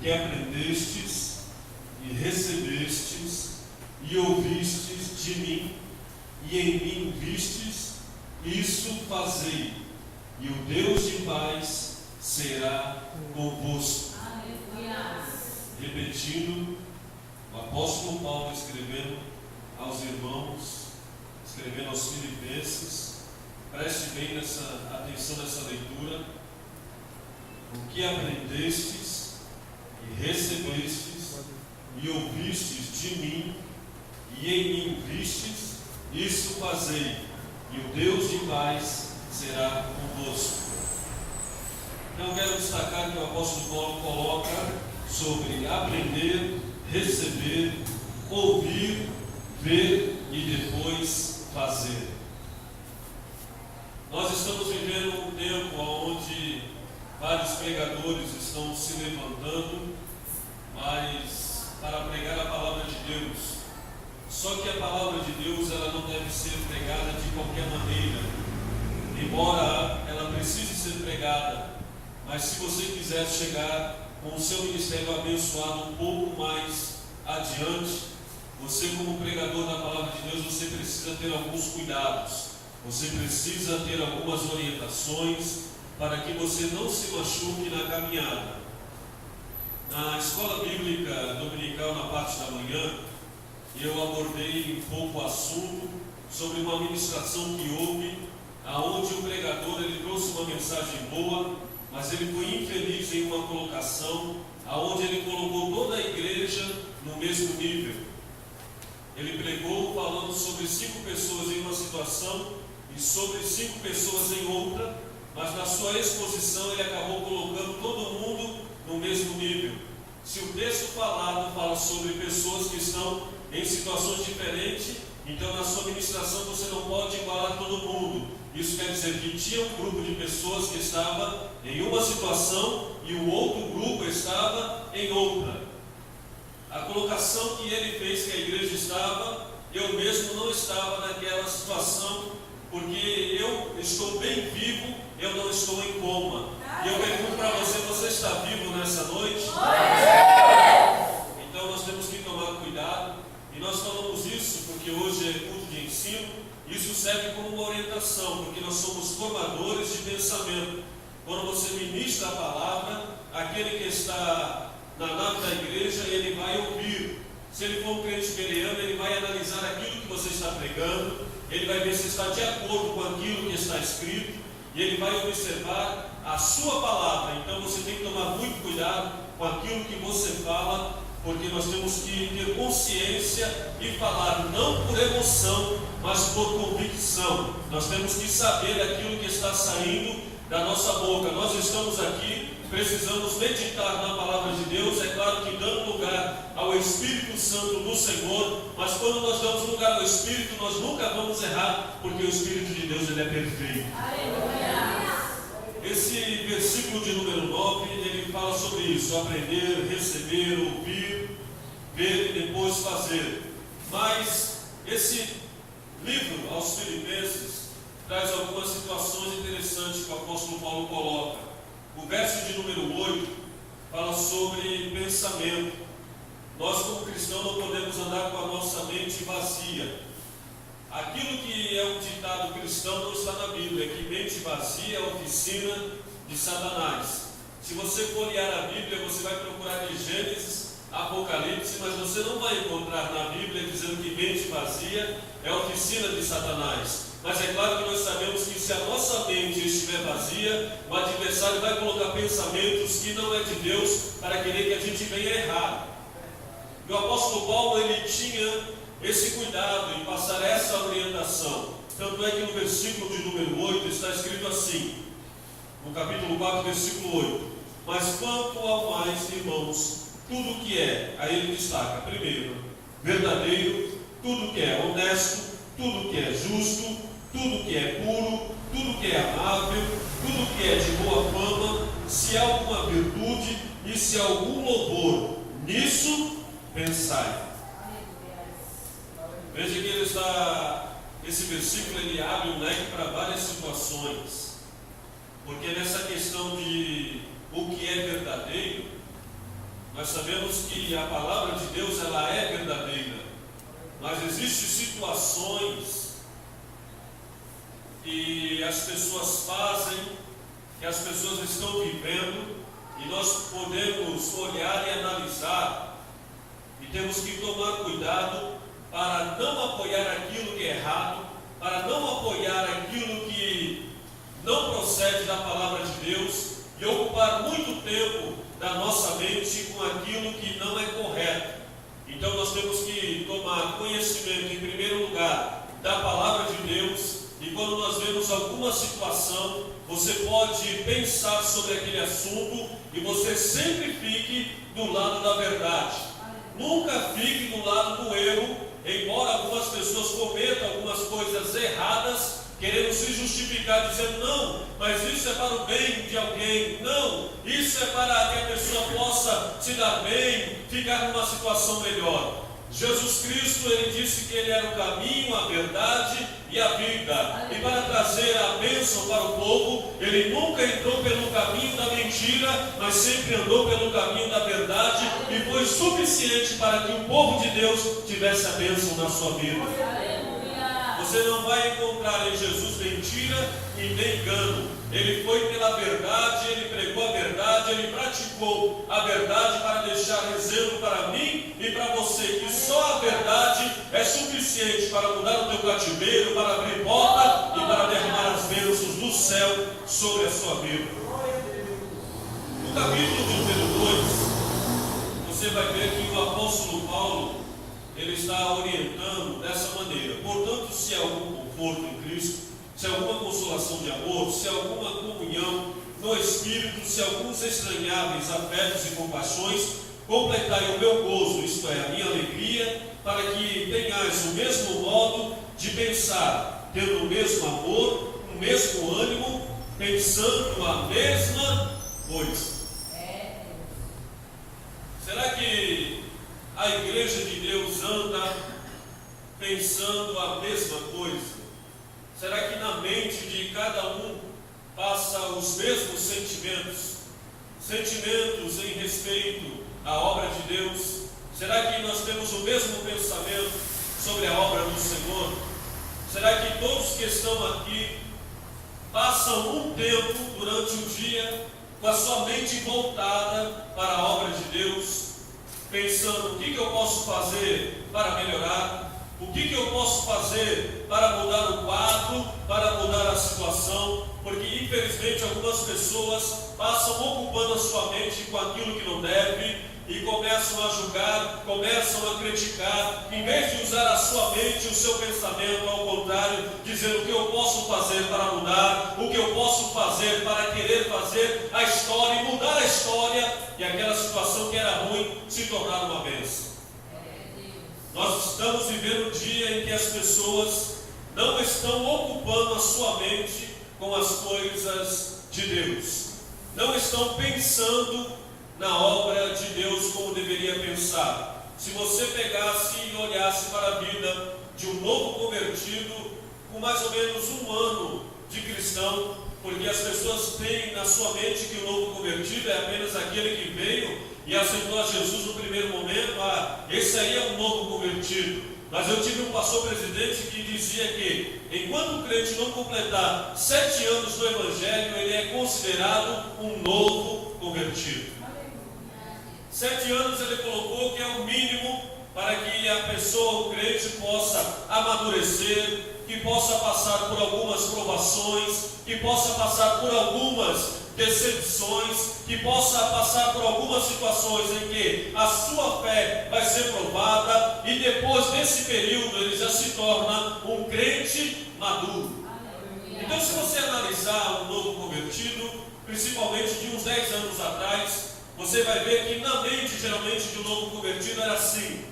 que aprendestes e recebestes e ouvistes de mim, e em mim vistes, isso fazei, e o Deus de paz será convosco. Repetindo, o apóstolo Paulo escrevendo aos irmãos, escrevendo aos filipenses, preste bem atenção nessa leitura. O que aprendestes e recebestes e ouvistes de mim, e em mim vistes, isso fazei, e o Deus de paz será convosco. Então quero destacar que o apóstolo Paulo coloca sobre aprender, receber, ouvir, ver e depois fazer. Nós estamos vivendo um tempo onde vários pregadores estão se levantando, mas para pregar a palavra de Deus. Só que a palavra de Deus, ela não deve ser pregada de qualquer maneira, embora ela precise ser pregada. Mas se você quiser chegar com o seu ministério abençoado um pouco mais adiante, você, como pregador da palavra de Deus, você precisa ter alguns cuidados, você precisa ter algumas orientações para que você não se machuque na caminhada. Na escola bíblica dominical, na parte da manhã, eu abordei um pouco o assunto sobre uma ministração que houve, aonde o pregador ele trouxe uma mensagem boa, mas ele foi infeliz em uma colocação, aonde ele colocou toda a igreja no mesmo nível. Ele pregou falando sobre 5 pessoas em uma situação e sobre 5 pessoas em outra, mas na sua exposição ele acabou colocando todo mundo no mesmo nível. Se o texto falado fala sobre pessoas que estão em situações diferentes, então na sua ministração você não pode igualar todo mundo. Isso quer dizer que tinha um grupo de pessoas que estava em uma situação e o outro grupo estava em outra. A colocação que ele fez que a igreja estava, eu mesmo não estava naquela situação, porque eu estou bem vivo, eu não estou em coma. E eu pergunto para você, você está vivo nessa noite? Então nós temos que tomar cuidado, e nós falamos isso porque hoje é culto de ensino. Isso serve como uma orientação, porque nós somos formadores de pensamento. Quando você ministra a palavra, aquele que está na nave da igreja, ele vai ouvir. Se ele for um crente bereano, ele vai analisar aquilo que você está pregando, ele vai ver se está de acordo com aquilo que está escrito, e ele vai observar a sua palavra. Então você tem que tomar muito cuidado com aquilo que você fala, porque nós temos que ter consciência e falar não por emoção, mas por convicção. Nós temos que saber aquilo que está saindo da nossa boca. Nós estamos aqui, precisamos meditar na palavra de Deus, é claro que dando lugar ao Espírito Santo do Senhor, mas quando nós damos lugar ao Espírito, nós nunca vamos errar, porque o Espírito de Deus ele é perfeito. Esse versículo de número 9, ele fala sobre isso: aprender, receber, ouvir, ver e depois fazer. Mas esse livro aos Filipenses traz algumas situações interessantes que o apóstolo Paulo coloca. O verso de número 8 fala sobre pensamento. Nós, como cristãos, não podemos andar com a nossa mente vazia. Aquilo que é um ditado cristão não está na Bíblia, que mente vazia é a oficina de Satanás. Se você folhear a Bíblia, você vai procurar de Gênesis, Apocalipse, mas você não vai encontrar na Bíblia dizendo que mente vazia é a oficina de Satanás. Mas é claro que nós sabemos que se a nossa mente estiver vazia, o adversário vai colocar pensamentos que não é de Deus para querer que a gente venha errar. E o apóstolo Paulo, ele tinha esse cuidado em passar essa orientação. Tanto é que no versículo de número 8 está escrito assim, no capítulo 4, versículo 8: mas quanto ao mais, irmãos, tudo que é, aí ele destaca, primeiro, verdadeiro, tudo que é honesto, tudo que é justo, tudo que é puro, tudo que é amável, tudo que é de boa fama, se há alguma virtude e se há algum louvor, nisso pensai. Veja que ele está, esse versículo ele abre um leque para várias situações, porque nessa questão de o que é verdadeiro, nós nós sabemos que a palavra de Deus ela é verdadeira, mas existem situações que as pessoas fazem, que as pessoas estão vivendo, e nós podemos olhar e analisar, e temos que tomar cuidado para não apoiar aquilo que é errado, para não apoiar aquilo que não procede da palavra de Deus, e ocupar muito tempo da nossa mente com aquilo que não é correto. Então nós temos que tomar conhecimento, em primeiro lugar, da palavra de Deus, e quando nós vemos alguma situação, você pode pensar sobre aquele assunto, e você sempre fique do lado da verdade. Nunca fique do lado do erro, embora algumas pessoas cometam algumas coisas erradas, querendo se justificar, dizendo, não, mas isso é para o bem de alguém, não, isso é para que a pessoa possa se dar bem, ficar numa situação melhor. Jesus Cristo, ele disse que ele era o caminho, a verdade e a vida, e para trazer a bênção para o povo, ele nunca entrou pelo caminho da mentira, mas sempre andou pelo caminho da verdade, e foi suficiente para que o povo de Deus tivesse a bênção na sua vida. Você não vai encontrar em Jesus mentira e nem engano. Ele foi pela verdade, ele pregou a verdade, ele praticou a verdade para deixar exemplo para mim e para você, que só a verdade é suficiente para mudar o teu cativeiro, para abrir porta e para derramar as bênçãos do céu sobre a sua vida. No capítulo número 2, você vai ver que o apóstolo Paulo, ele está orientando dessa maneira. Portanto, se há algum conforto em Cristo, se há alguma consolação de amor, se há alguma comunhão no Espírito, se há alguns estranháveis afetos e compaixões, completai o meu gozo, isto é, a minha alegria, para que tenhais o mesmo modo de pensar, tendo o mesmo amor, o mesmo ânimo, pensando a mesma coisa. Será que a igreja de Deus anda pensando a mesma coisa? Será que na mente de cada um passa os mesmos sentimentos? Sentimentos em respeito à obra de Deus? Será que nós temos o mesmo pensamento sobre a obra do Senhor? Será que todos que estão aqui passam um tempo durante o dia com a sua mente voltada para a obra de Deus, pensando o que eu posso fazer para melhorar, o que eu posso fazer para mudar o quadro, para mudar a situação? Porque infelizmente algumas pessoas passam ocupando a sua mente com aquilo que não deve, e começam a julgar, começam a criticar, em vez de usar a sua mente, o seu pensamento, ao contrário, dizendo o que eu posso fazer para mudar, o que eu posso fazer para querer fazer a história e mudar a história, e aquela situação que era ruim se tornar uma bênção. Nós estamos vivendo um dia em que as pessoas não estão ocupando a sua mente com as coisas de Deus, não estão pensando na obra de Deus como deveria pensar. Se você pegasse e olhasse para a vida de um novo convertido com mais ou menos um ano de cristão, porque as pessoas têm na sua mente que o novo convertido é apenas aquele que veio e aceitou a Jesus no primeiro momento, esse aí é um novo convertido. Mas eu tive um pastor presidente que dizia que enquanto o crente não completar 7 anos no Evangelho, ele é considerado um novo convertido. 7 anos ele colocou que é o mínimo para que a pessoa, o crente, possa amadurecer, que possa passar por algumas provações, que possa passar por algumas decepções, que possa passar por algumas situações em que a sua fé vai ser provada, e depois desse período ele já se torna um crente maduro. Então, se você analisar um novo convertido, principalmente de uns 10 anos atrás, você vai ver que na mente, geralmente, de um novo convertido era assim.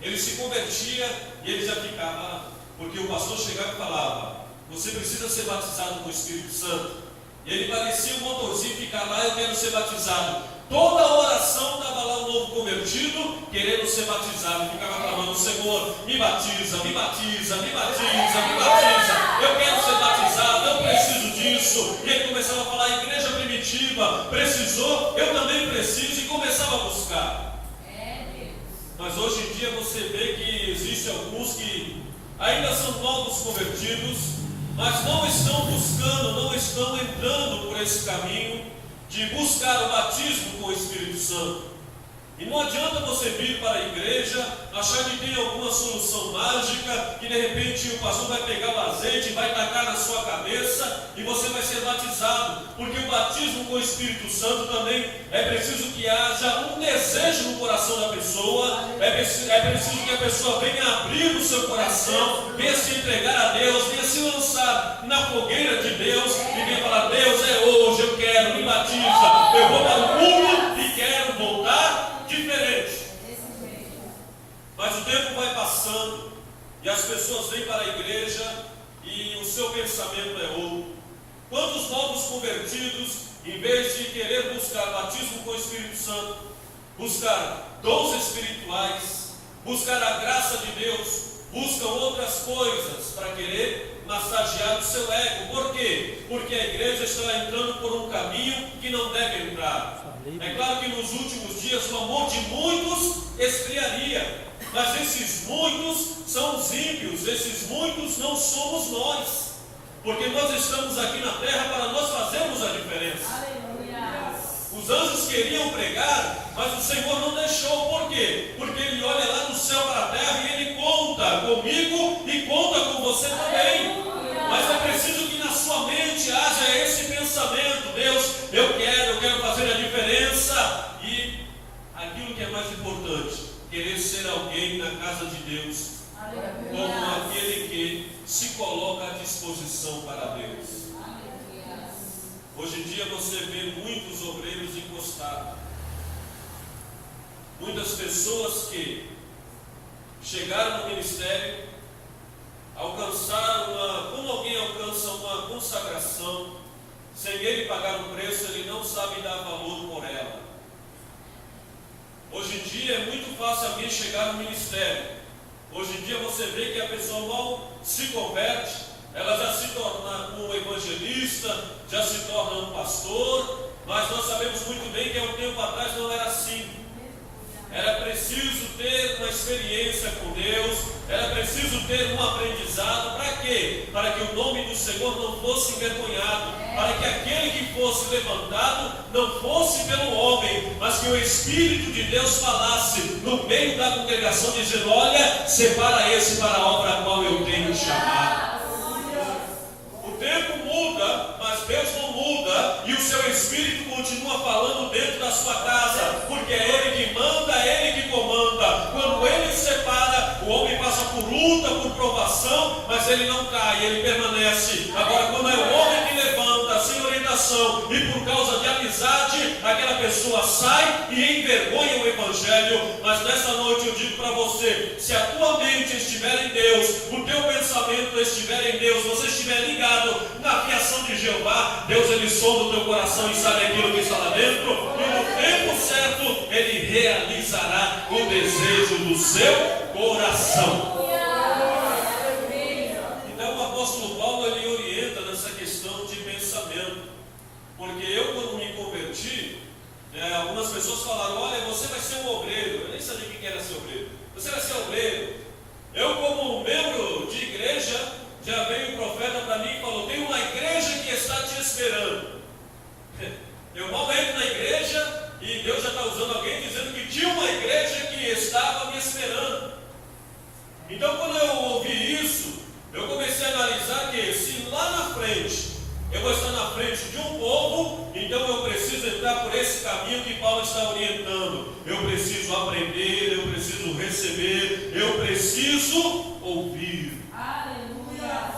Ele se convertia e ele já ficava, porque o pastor chegava e falava, você precisa ser batizado com o Espírito Santo. E ele parecia um motorzinho, ficava lá, eu quero ser batizado. Toda a oração estava lá um novo convertido, querendo ser batizado. Ficava clamando, Senhor, me batiza, me batiza, me batiza, me batiza. Eu quero ser batizado, eu preciso disso. E ele começava a falar, a igreja primitiva precisou, eu também preciso. E começava a buscar. existem alguns que ainda são novos convertidos, mas não estão buscando, não estão entrando por esse caminho de buscar o batismo com o Espírito Santo. E não adianta você vir para a igreja, achar que tem alguma solução mágica, que de repente o pastor vai pegar o azeite e vai tacar na sua cabeça e você vai ser batizado. Porque o batismo com o Espírito Santo também é preciso que haja um desejo no coração da pessoa, é preciso que a pessoa venha abrir o seu coração, venha se entregar a Deus, venha se lançar na fogueira de Deus e venha falar: Deus, é hoje, eu quero, me batiza, eu vou para o mundo e quero voltar diferente. Mas o tempo vai passando e as pessoas vêm para a igreja e o seu pensamento é outro. Quantos novos convertidos, em vez de querer buscar batismo com o Espírito Santo, buscar dons espirituais, buscar a graça de Deus, buscam outras coisas para querer massagear o seu ego. Por quê? Porque a igreja está entrando por um caminho que não deve entrar. É claro que nos últimos dias o amor de muitos esfriaria, mas esses muitos são os ímpios, esses muitos não somos nós, porque nós estamos aqui na terra para nós fazermos a diferença. Aleluia. Os anjos queriam pregar, mas o Senhor não deixou. Por quê? Porque Ele olha lá do céu para a terra e Ele conta comigo e conta com você também. Mas é preciso que na sua mente haja esse pensamento: Deus, eu quero fazer a diferença. E aquilo que é mais importante, querer ser alguém na casa de Deus, como aquele que se coloca à disposição para Deus. Hoje em dia você vê muitos obreiros encostados, muitas pessoas que chegaram no ministério, alcançaram como alguém alcança uma consagração, sem ele pagar o preço, ele não sabe dar valor por ela. Hoje em dia é muito fácil alguém chegar no ministério. Hoje em dia você vê que a pessoa mal se converte, ela já se torna um evangelista, já se torna um pastor, mas nós sabemos muito bem que há um tempo atrás não era assim. Era preciso ter uma experiência com Deus, era preciso ter um aprendizado. Para quê? Para que o nome do Senhor não fosse envergonhado, para que aquele que fosse levantado não fosse pelo homem, mas que o Espírito de Deus falasse no meio da congregação, dizendo: olha, separa esse para a obra a qual eu tenho chamado. O tempo muda, mas Deus não muda, e o seu Espírito continua falando dentro da sua casa, porque é Ele que manda, é Ele que comanda. Quando Ele separa, o homem passa por luta, por provação, mas ele não cai, ele permanece. Agora, quando é o homem que levanta, sem orientação, e por causa de amizade, aquela pessoa sai e envergonha o Evangelho. Mas nessa noite eu digo para você: se a tua mente estiver em Deus, o teu pensamento estiver em Deus, você estiver ligado na fiação de Jeová, Deus ele sonda o teu coração e sabe aquilo que está lá dentro, e no tempo certo ele realizará o desejo do seu coração. Então o apóstolo Paulo ele orienta nessa questão de pensamento, porque eu, quando me converti, algumas pessoas falaram: olha, você vai ser um obreiro. Eu nem sabia o que era ser obreiro. Você vai ser obreiro. Eu, como membro de igreja, já veio o profeta para mim e falou: tem uma igreja que está te esperando. Eu mal entro na igreja e Deus já está usando alguém dizendo que tinha uma igreja que estava me esperando. Então, quando eu ouvi isso, eu comecei a analisar que se lá na frente eu vou estar na frente de um povo, então eu preciso entrar por esse caminho que Paulo está orientando. Eu preciso aprender, eu preciso receber, eu preciso ouvir. Aleluia!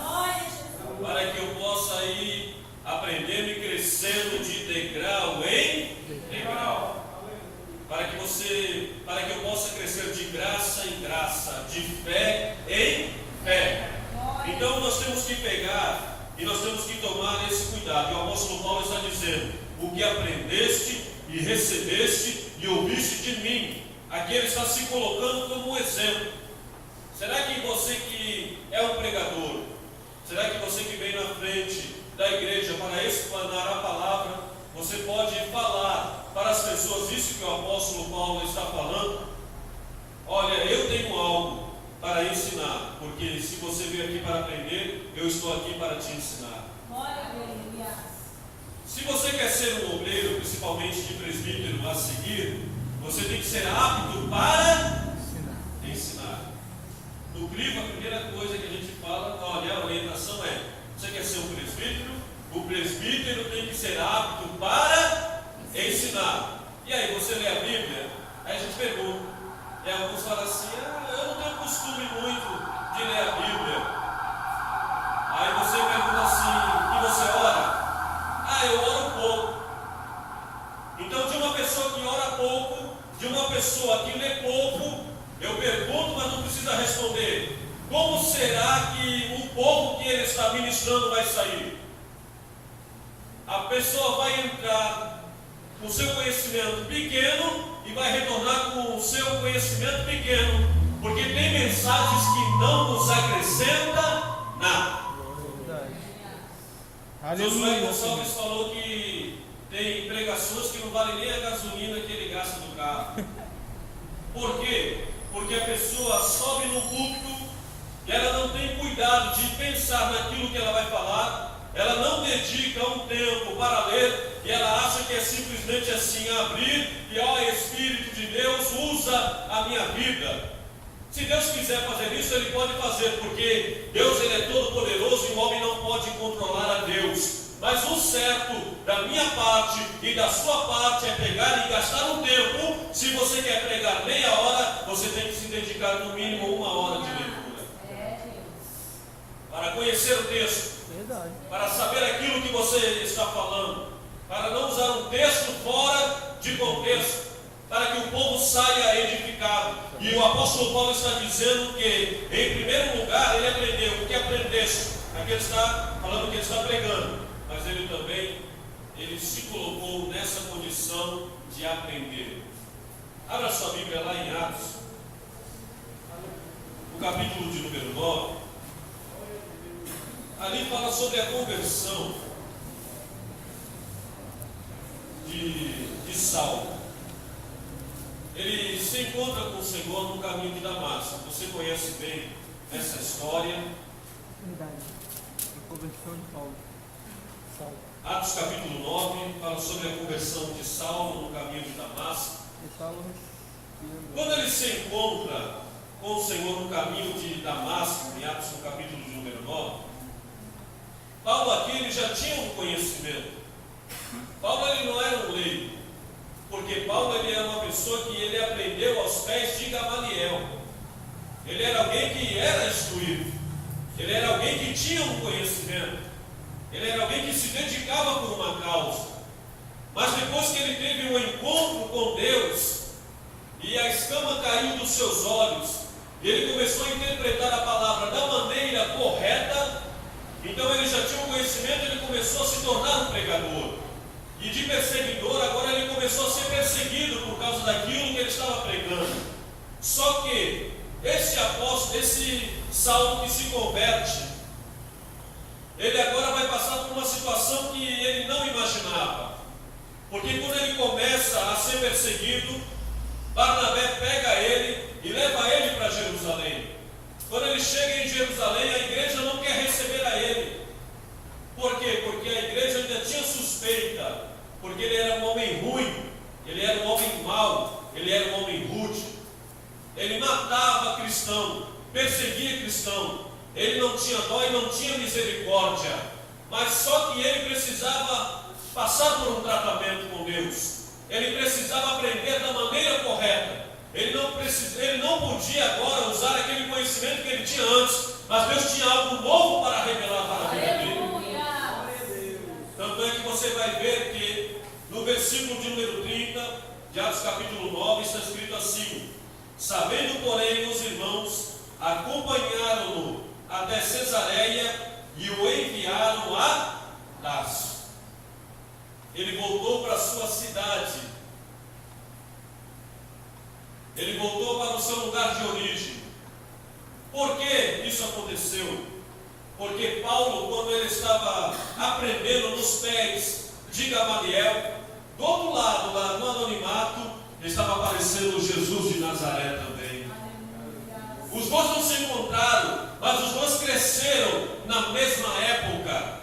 Para que eu possa ir aprendendo e crescendo de degrau em degrau. Para que eu possa crescer de graça em graça, de fé em fé. Então nós temos que pegar e nós temos que tomar esse cuidado. E o apóstolo Paulo está dizendo: o que aprendeste e recebeste e ouviste de mim. Aqui ele está se colocando como um exemplo. Será que você que é um pregador, será que você que vem na frente da igreja para explanar a palavra, você pode falar para as pessoas isso que o apóstolo Paulo está falando? Olha, eu tenho algo para ensinar, porque se você veio aqui para aprender, eu estou aqui para te ensinar. Se você quer ser um obreiro, principalmente de presbítero a seguir, você tem que ser apto para ensinar. No crivo, a primeira coisa que a gente fala, olha, a orientação é: você quer ser um presbítero? O presbítero tem que ser apto para ensinar. E aí você lê a Bíblia, aí a gente pergunta, e alguns falam assim: eu não tenho costume muito de ler a Bíblia. Aí você pergunta assim: e você ora? Eu oro pouco. Então, de uma pessoa que ora pouco, de uma pessoa que lê pouco, eu pergunto, mas não precisa responder: como será que o pouco que ele está ministrando vai sair? A pessoa vai entrar com o seu conhecimento pequeno e vai retornar com o seu conhecimento pequeno, porque tem mensagens que não nos acrescentam nada. Josué Gonçalves falou que tem pregações que não valem nem a gasolina que ele gasta no carro. Por quê? Porque a pessoa sobe no púlpito e ela não tem cuidado de pensar naquilo que ela vai falar, ela não dedica um tempo para ler e ela acha que é simplesmente assim, abrir e ó, Espírito de Deus, usa a minha vida. Se Deus quiser fazer isso, Ele pode fazer, porque Deus ele é todo poderoso e o homem não pode controlar a Deus. Mas o certo da minha parte e da sua parte é pegar e gastar um tempo. Se você quer pregar meia hora, você tem que se dedicar no mínimo 1 hora de leitura, para conhecer o texto, para saber aquilo que você está falando, para não usar um texto fora de contexto, para que o povo saia edificado. E o apóstolo Paulo está dizendo que, em primeiro lugar, ele aprendeu o que aprendeste. Aqui ele está falando que ele está pregando, mas ele também se colocou nessa condição de aprender. Abra sua Bíblia lá em Atos, o capítulo de número 9. Ali fala sobre a conversão de Saulo. Ele se encontra com o Senhor no caminho de Damasco. Você conhece bem essa história. Verdade. A conversão de Paulo. Atos capítulo 9 fala sobre a conversão de Saulo no caminho de Damasco. Quando ele se encontra com o Senhor no caminho de Damasco, em Atos no capítulo de número 9, Paulo aqui ele já tinha um conhecimento. Paulo ele não era um leigo, porque Paulo ele era uma pessoa que ele aprendeu aos pés de Gamaliel. Ele era alguém que era instruído, ele era alguém que tinha um conhecimento, ele era alguém que se dedicava por uma causa. Mas depois que ele teve um encontro com Deus e a escama caiu dos seus olhos, ele começou a interpretar a palavra da maneira correta. Então ele já tinha um conhecimento, ele começou a se tornar um pregador. E de perseguidor, agora ele começou a ser perseguido por causa daquilo que ele estava pregando. Só que esse apóstolo, esse Saulo que se converte, ele agora vai passar por uma situação que ele não imaginava. Porque quando ele começa a ser perseguido, Barnabé pega ele e leva ele para Jerusalém. Quando ele chega em Jerusalém, a igreja não quer receber a ele. Por quê? Porque a igreja ainda tinha suspeita, porque ele era um homem ruim, ele era um homem mau, ele era um homem rude. Ele matava cristão, perseguia cristão, ele não tinha dó e não tinha misericórdia. Mas só que ele precisava passar por um tratamento com Deus. Ele precisava aprender da maneira correta. Ele não podia agora usar aquele conhecimento que ele tinha antes, mas Deus tinha algo novo para revelar para a vida dele. Tanto é que você vai ver que no versículo de número 30 de Atos capítulo 9 está escrito assim: sabendo, porém, os irmãos acompanharam-no até Cesareia e o enviaram a Tarso. Ele voltou para a sua cidade. Ele voltou para o seu lugar de origem. Por que isso aconteceu? Porque Paulo, quando ele estava aprendendo nos pés de Gamaliel, do outro lado, lá no anonimato, estava aparecendo Jesus de Nazaré também. Os dois não se encontraram, mas os dois cresceram na mesma época.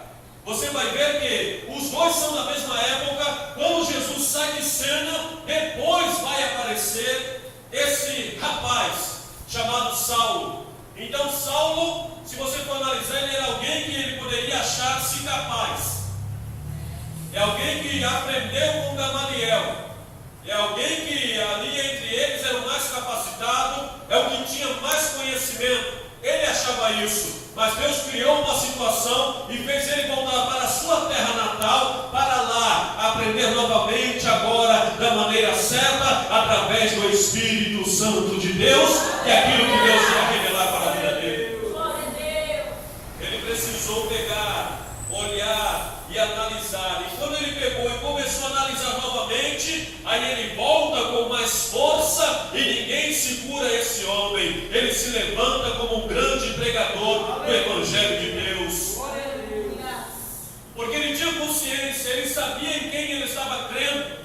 Você vai ver que os dois são da mesma época. Quando Jesus sai de cena, depois vai aparecer esse rapaz chamado Saulo. Então Saulo, se você for analisar, ele era alguém que ele poderia achar-se capaz. É alguém que aprendeu com Gamaliel. É alguém que ali entre eles era o mais capacitado, é o que tinha mais conhecimento. Ele achava isso, mas Deus criou uma situação e fez ele voltar para a sua terra natal, para lá aprender novamente agora da maneira certa, através do Espírito Santo de Deus, que é aquilo que Deus quer revelar para a vida dele. Ele precisou pegar, olhar e analisar. E quando ele pegou e começou a analisar novamente, aí ele volta com mais força e ninguém segura esse homem. Ele se levanta como um grande pregador do Evangelho de Deus. Porque ele tinha consciência, ele sabia em quem ele estava crendo.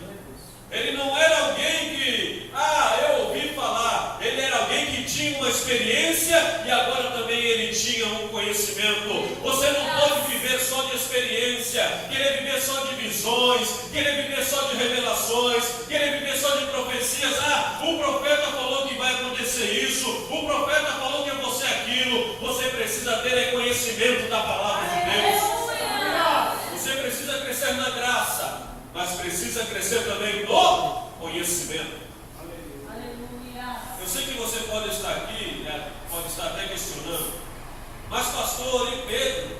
Ele não era alguém que, eu ouvi falar. Ele era alguém que tinha uma experiência e agora também ele tinha um conhecimento. Você não pode viver só de experiência, querer viver só de visões, querer viver só de revelações, querer viver só de profecias. O profeta falou que vai acontecer isso, o profeta falou que você é aquilo. Você precisa ter conhecimento da palavra de Deus. Você precisa crescer na graça, mas precisa crescer também no conhecimento. Eu sei que você pode estar aqui, pode estar até questionando, mas pastor, e Pedro?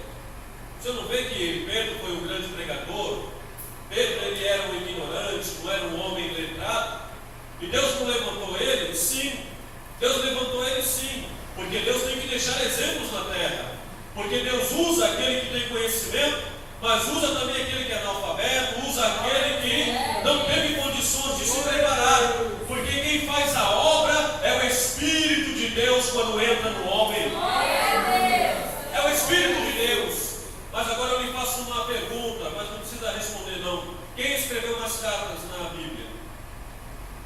Você não vê que Pedro foi um grande pregador? Pedro, ele era um ignorante, não era um homem letrado? E Deus não levantou ele? Sim, Deus levantou ele sim, porque Deus tem que deixar exemplos na terra, porque Deus usa aquele que tem conhecimento, mas usa também aquele que é analfabeto, usa aquele que não teve condições de se preparar, porque quem faz a obra é o Espírito de Deus quando entra no homem. É o Espírito de Deus. Mas agora eu lhe faço uma pergunta, mas não precisa responder não. Quem escreveu mais cartas na Bíblia?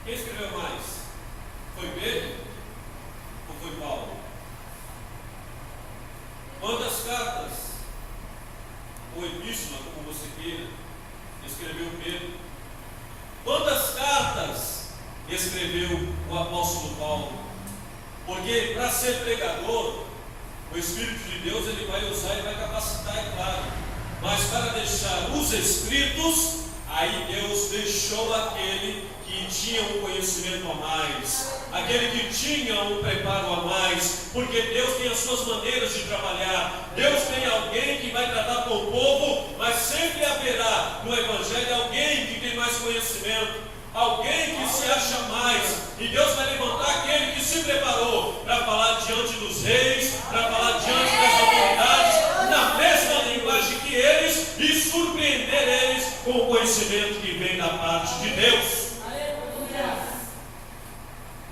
Quem escreveu mais? Foi Pedro ou foi Paulo? Quantas cartas, ou epístola, como você queira, escreveu Pedro? Quantas cartas escreveu o apóstolo Paulo? Porque para ser pregador, o Espírito de Deus ele vai usar e vai capacitar, é claro. Mas para deixar os escritos, aí Deus deixou aquele que tinha um conhecimento a mais, aquele que tinha um preparo a mais, porque Deus tem as suas maneiras de trabalhar. Deus tem alguém que vai tratar com o povo, mas sempre haverá no Evangelho alguém que tem mais conhecimento, alguém que se acha mais, e Deus vai levantar aquele que se preparou para falar diante dos reis, para falar diante das autoridades, na mesma linguagem que eles, e surpreender eles com o conhecimento que vem da parte de Deus.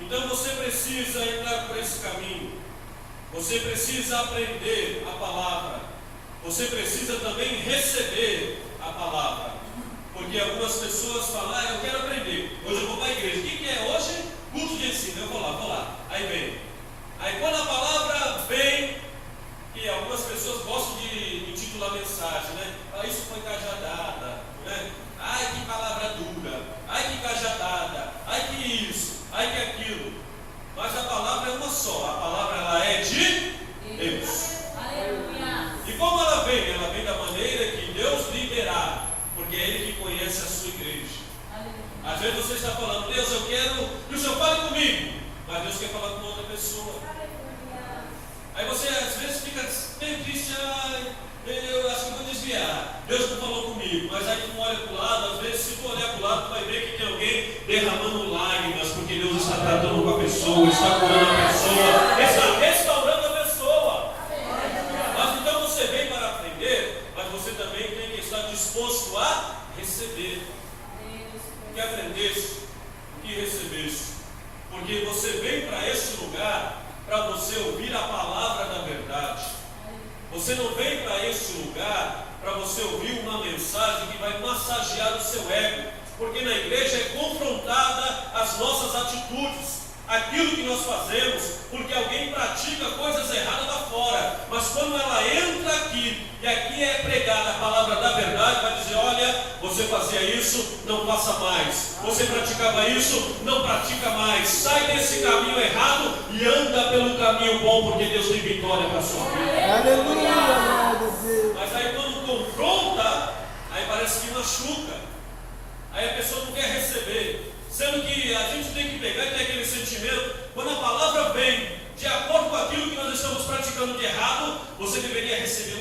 Então você precisa entrar por esse caminho, você precisa aprender a palavra, você precisa também receber a palavra, porque algumas pessoas falam, eu quero aprender, hoje eu vou para a igreja, o que é hoje? Culto de ensino, eu vou lá, aí vem, aí quando a palavra vem, e algumas pessoas gostam de intitular mensagem, né? Isso foi cajadada, né? Ai que palavra dura, ai que cajadada, ai que isso, ai que aquilo. Mas a palavra é uma só, a palavra ela é de Deus. Aleluia. E como ela vem? Ela vem da maneira que Deus liberar, porque é Ele que conhece a sua igreja. Aleluia. Às vezes você está falando, Deus, eu quero que o Senhor fale comigo, mas Deus quer falar com outra pessoa. Aleluia. Aí você às vezes fica meio triste, eu acho que vou desviar, Deus não falou comigo, mas aí tu olha para o lado, às vezes se tu olhar para o lado, tu vai ver que tem alguém derramando lágrimas, porque Deus está tratando com a pessoa, está curando a pessoa, está restaurando a pessoa. Mas então você vem para aprender, mas você também tem que estar disposto a receber. O que aprendeste, o que recebeste, porque você vem para este lugar para você ouvir a palavra da verdade. Você não vem para este lugar para você ouvir uma mensagem que vai massagear o seu ego, porque na igreja é confrontada as nossas atitudes, aquilo que nós fazemos, porque alguém pratica coisas erradas lá fora, mas quando ela entra aqui, e aqui é pregada a palavra da verdade, vai dizer: olha, você fazia isso, não faça mais, você praticava isso, não pratica mais, sai desse caminho errado e anda pelo caminho bom, porque Deus tem vitória para a sua vida. Aleluia! Mas aí quando confronta, aí parece que machuca, aí a pessoa não quer receber, sendo que a gente tem que pegar e ter aquele sentimento, quando a palavra vem de acordo com aquilo que nós estamos praticando de errado, você deveria receber: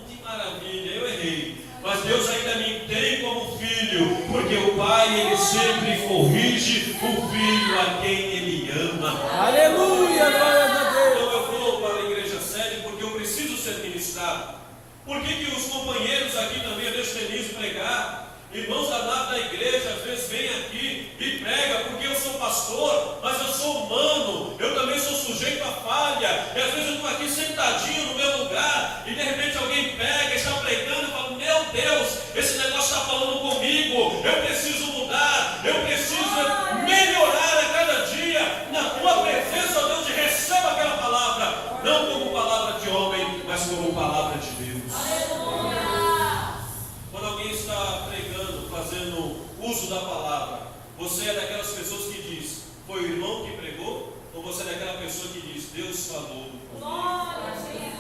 que maravilha, eu errei, mas Deus ainda me tem como filho, porque o Pai, Ele sempre corrige o filho a quem Ele ama. Aleluia, glória a Deus. Então eu vou para a igreja sede porque eu preciso ser ministrado. Por que os companheiros aqui também, eu deixo Denise pregar? Irmãos da nave da igreja às vezes vêm aqui e prega, porque eu sou pastor, mas eu sou humano, eu também sou sujeito a falha, e às vezes eu estou aqui sentadinho no meu lugar, e de repente alguém pega e está pregando e fala: meu Deus, esse negócio está falando comigo, eu preciso mudar, eu preciso melhorar a cada dia, na tua presença, ó Deus, e receba aquela palavra, não como palavra de homem, mas como palavra de Deus. Quando alguém está pregando, fazendo uso da palavra, você é daquelas pessoas que diz: foi o irmão que pregou? Ou você é daquela pessoa que diz: Deus falou comigo?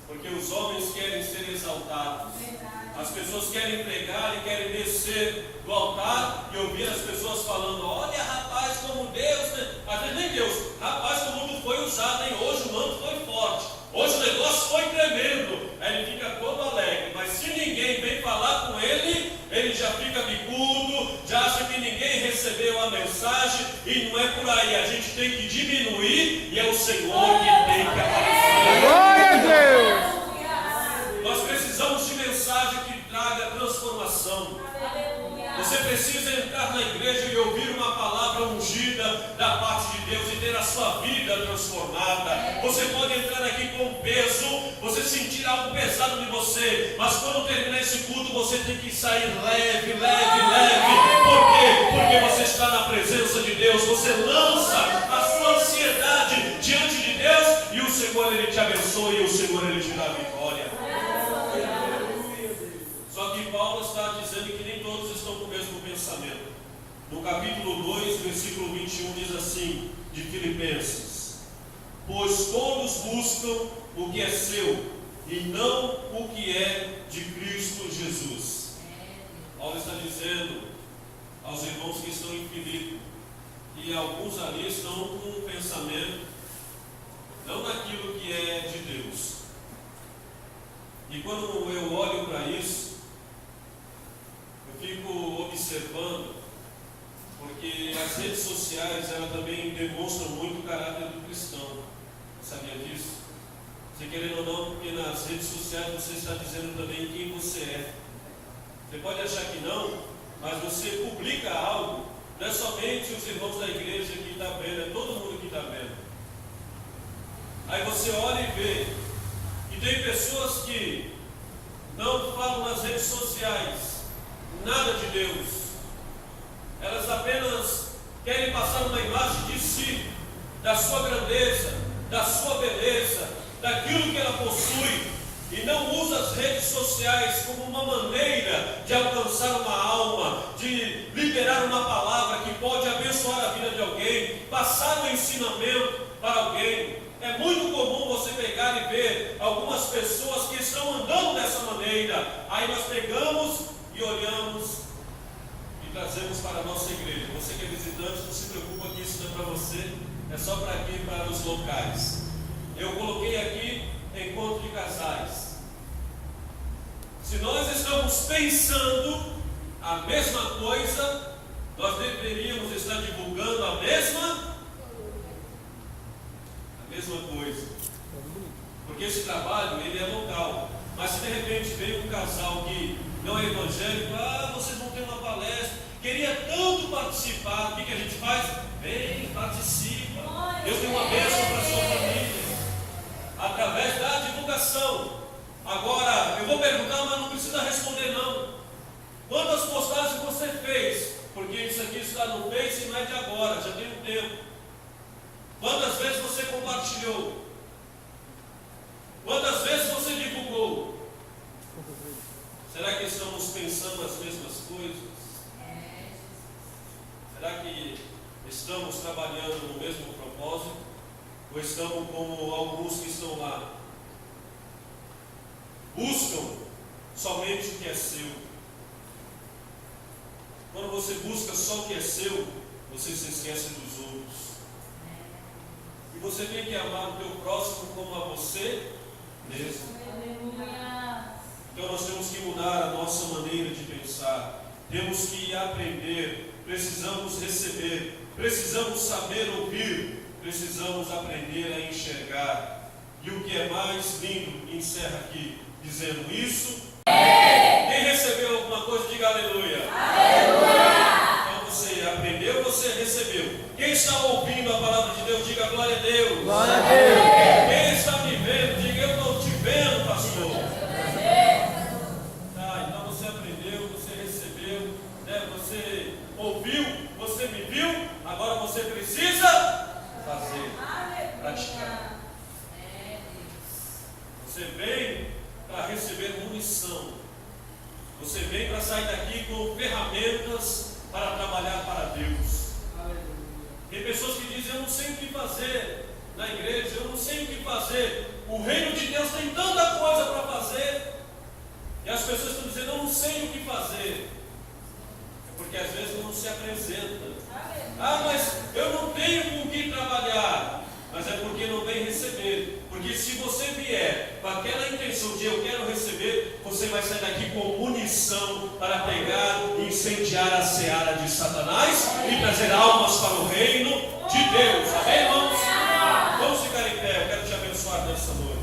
Porque os homens querem ser exaltados, as pessoas querem pregar e querem descer do altar e ouvir as pessoas falando: olha, rapaz, como Deus, né? Às vezes nem Deus, rapaz, como tu foi usado, hein? Hoje o manto foi forte, hoje o negócio foi tremendo. Aí ele fica todo alegre, mas se ninguém vem falar com ele, ele já fica bicudo, já acha que ninguém recebeu a mensagem, e não é por aí. A gente tem que diminuir e é o Senhor que tem que aparecer. Glória a Deus! Nós precisamos de mensagem que traga transformação. Você precisa entrar na igreja e ouvir uma palavra ungida da parte de Deus e ter a sua vida transformada. Você pode entrar aqui com peso, você sentir algo pesado em você, mas quando terminar esse culto você tem que sair leve, leve, leve. Por quê? Porque você está na presença de Deus, você lança a sua ansiedade diante de Deus e o Senhor, Ele te abençoa e o Senhor, Ele te dá vitória. Só que Paulo está dizendo que nem todos estão com o mesmo pensamento. No capítulo 2, versículo 21, diz assim, de Filipenses: pois todos buscam o que é seu, e não o que é de Cristo Jesus. Paulo está dizendo aos irmãos que estão em Filipe, e alguns ali estão com um pensamento não naquilo que é de Deus. E quando eu olho para isso, eu fico observando, porque as redes sociais elas também demonstram muito o caráter do cristão. Você sabia disso? Você querendo ou não, porque nas redes sociais você está dizendo também quem você é. Você pode achar que não, mas você publica algo, não é somente os irmãos da igreja que estão vendo, é todo mundo que está vendo. Aí você olha e vê, e tem pessoas que não falam nas redes sociais nada de Deus, elas apenas querem passar uma imagem de si, da sua grandeza, da sua beleza, daquilo que ela possui, e não usa as redes sociais como uma maneira de alcançar uma alma, de liberar uma palavra que pode abençoar a vida de alguém, passar um ensinamento para alguém. É muito comum você pegar e ver algumas pessoas que estão andando dessa maneira. Aí nós pegamos e olhamos e trazemos para a nossa igreja. Você que é visitante, não se preocupa que isso não é para você, é só para aqui, para os locais. Eu coloquei aqui encontro de casais. Se nós estamos pensando a mesma coisa, nós deveríamos estar divulgando a mesma coisa. Porque esse trabalho, ele é local. Mas se de repente vem um casal que não é evangélico, vocês vão ter uma palestra, queria tanto participar, o que a gente faz? Vem, participa. Deus tem uma bênção para a sua família, através da divulgação. Agora, eu vou perguntar, mas não precisa responder não. Quantas postagens você fez? Porque isso aqui está no Face e não é de agora, já tem um tempo. Quantas vezes você compartilhou? Quantas vezes você divulgou? Será que estamos pensando as mesmas coisas? Será que estamos trabalhando no mesmo propósito? Ou estamos como alguns que estão lá? Buscam somente o que é seu. Quando você busca só o que é seu, você se esquece dos outros. E você tem que amar o teu próximo como a você mesmo. Então nós temos que mudar a nossa maneira de pensar. Temos que aprender. Precisamos receber. Precisamos saber ouvir. Precisamos aprender a enxergar. E o que é mais lindo, encerra aqui, dizendo isso. Quem recebeu alguma coisa, diga aleluia. Aleluia. Então você aprendeu, você recebeu. Quem está ouvindo a palavra de Deus, diga glória a Deus. Glória a Deus. Quem está me vendo, diga eu estou te vendo, pastor. Então você aprendeu, você recebeu, né? Você ouviu, você me viu, agora você precisa fazer, praticar. Você vem para receber munição. Você vem para sair daqui com ferramentas para trabalhar para Deus. Tem pessoas que dizem, eu não sei o que fazer na igreja, eu não sei o que fazer. O reino de Deus tem tanta coisa para fazer. E as pessoas estão dizendo, eu não sei o que fazer. É porque às vezes não se apresenta. Ah, mas eu não tenho com o que trabalhar. Mas é porque não vem receber. Porque se você vier com aquela intenção de eu quero receber, você vai sair daqui com munição para pegar e incendiar a seara de Satanás e trazer almas para o reino de Deus. Amém, irmãos? Vamos ficar em pé. Eu quero te abençoar nessa noite.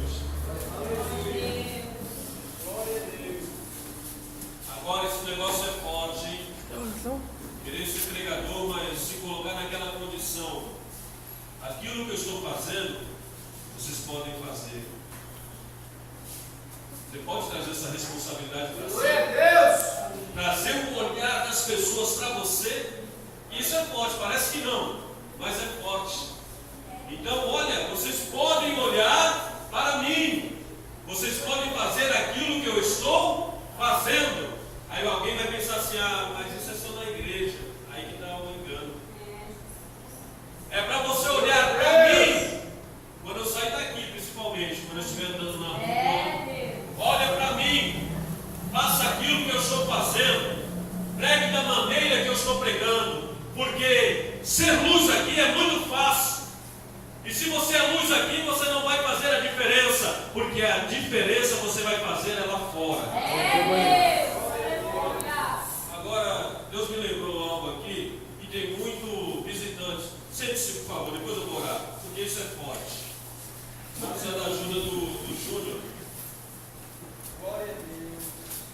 Agora esse negócio é forte, hein? Querer ser pregador, mas se colocar naquela condição. Aquilo que eu estou fazendo, vocês podem fazer. Você pode trazer essa responsabilidade para si. Trazer o olhar das pessoas para você. Isso é forte, parece que não, mas é forte. Então, olha, vocês podem olhar para mim. Vocês podem fazer aquilo que eu estou fazendo. Aí alguém vai pensar assim, ah, mas isso é só na igreja. Aí que dá um engano. É para você olhar para mim, quando eu sair daqui, principalmente, quando eu estiver andando na rua. Olha para mim, faça aquilo que eu estou fazendo, pregue da maneira que eu estou pregando, porque ser luz aqui é muito fácil. E se você é luz aqui, você não vai fazer a diferença, porque a diferença você vai fazer lá fora. Agora, Deus me lembrou algo aqui, e tem muito visitante. Sente-se, por favor, depois eu vou orar, porque isso é forte. Vou precisar da ajuda do Júnior. Glória a Deus.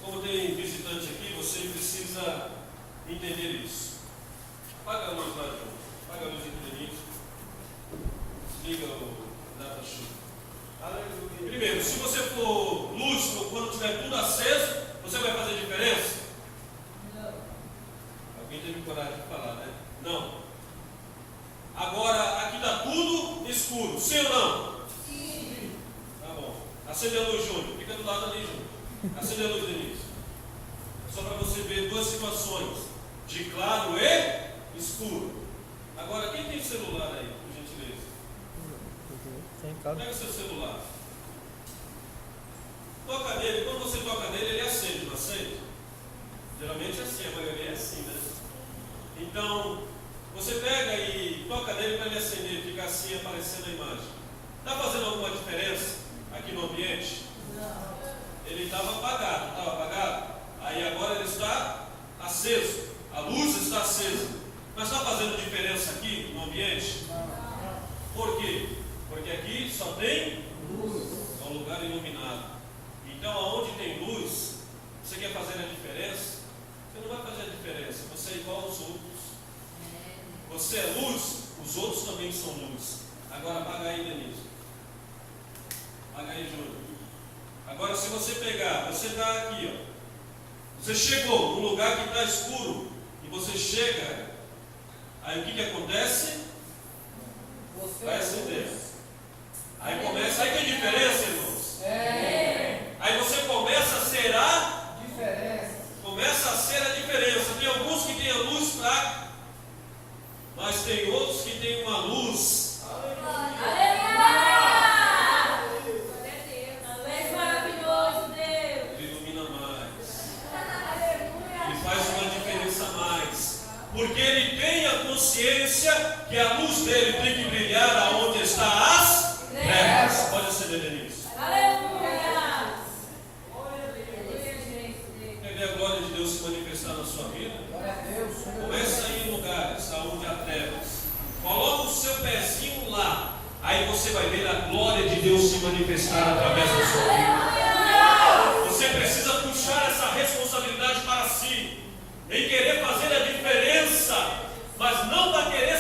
Como tem visitante aqui, você precisa entender isso. Apaga a luz lá, Júnior. Apaga a luz aqui no início. Liga o data-sheet. Primeiro, se você for luz, quando tiver tudo aceso, você vai fazer diferença? Não. Alguém teve coragem de falar, né? Não. Agora, aqui está tudo escuro, sim ou não? Sim. Tá bom. Acende a luz, Júnior. Fica do lado ali, Júnior. Acende a luz, Denise. Só para você ver duas situações, de claro e escuro. Agora, quem tem celular aí, por gentileza? Pega o seu celular. Toca nele. Quando você toca nele, ele acende, não acende? Geralmente é assim, a maioria é assim, né? Então, você pega e toca nele para ele acender, fica assim aparecendo a imagem. Está fazendo alguma diferença aqui no ambiente? Não. Ele estava apagado, não estava apagado? Aí agora ele está aceso, a luz está acesa. Mas está fazendo diferença aqui no ambiente? Não. Por quê? Porque aqui só tem luz, é um lugar iluminado. Então, aonde tem luz, você quer fazer a diferença? Você não vai fazer a diferença, você é igual aos outros. Você é luz, os outros também são luz. Agora apaga aí, Denise. Apaga aí, Júnior. Agora, se você pegar, você está aqui, ó. Você chegou num lugar que está escuro e você chega, aí o que acontece? Vai Mas tem outros que têm uma luz. Ele ilumina mais. Ele faz uma diferença a mais. Porque ele tem a consciência que a luz dele tem que brilhar aonde está as trevas. Pode acender, Denise. Quer ver a glória de Deus se manifestar na sua vida? Começa aí em lugares onde há trevas. Coloca o seu pezinho lá. Aí você vai ver a glória de Deus se manifestar através da sua vida. Você precisa puxar essa responsabilidade para si, em querer fazer a diferença, mas não para querer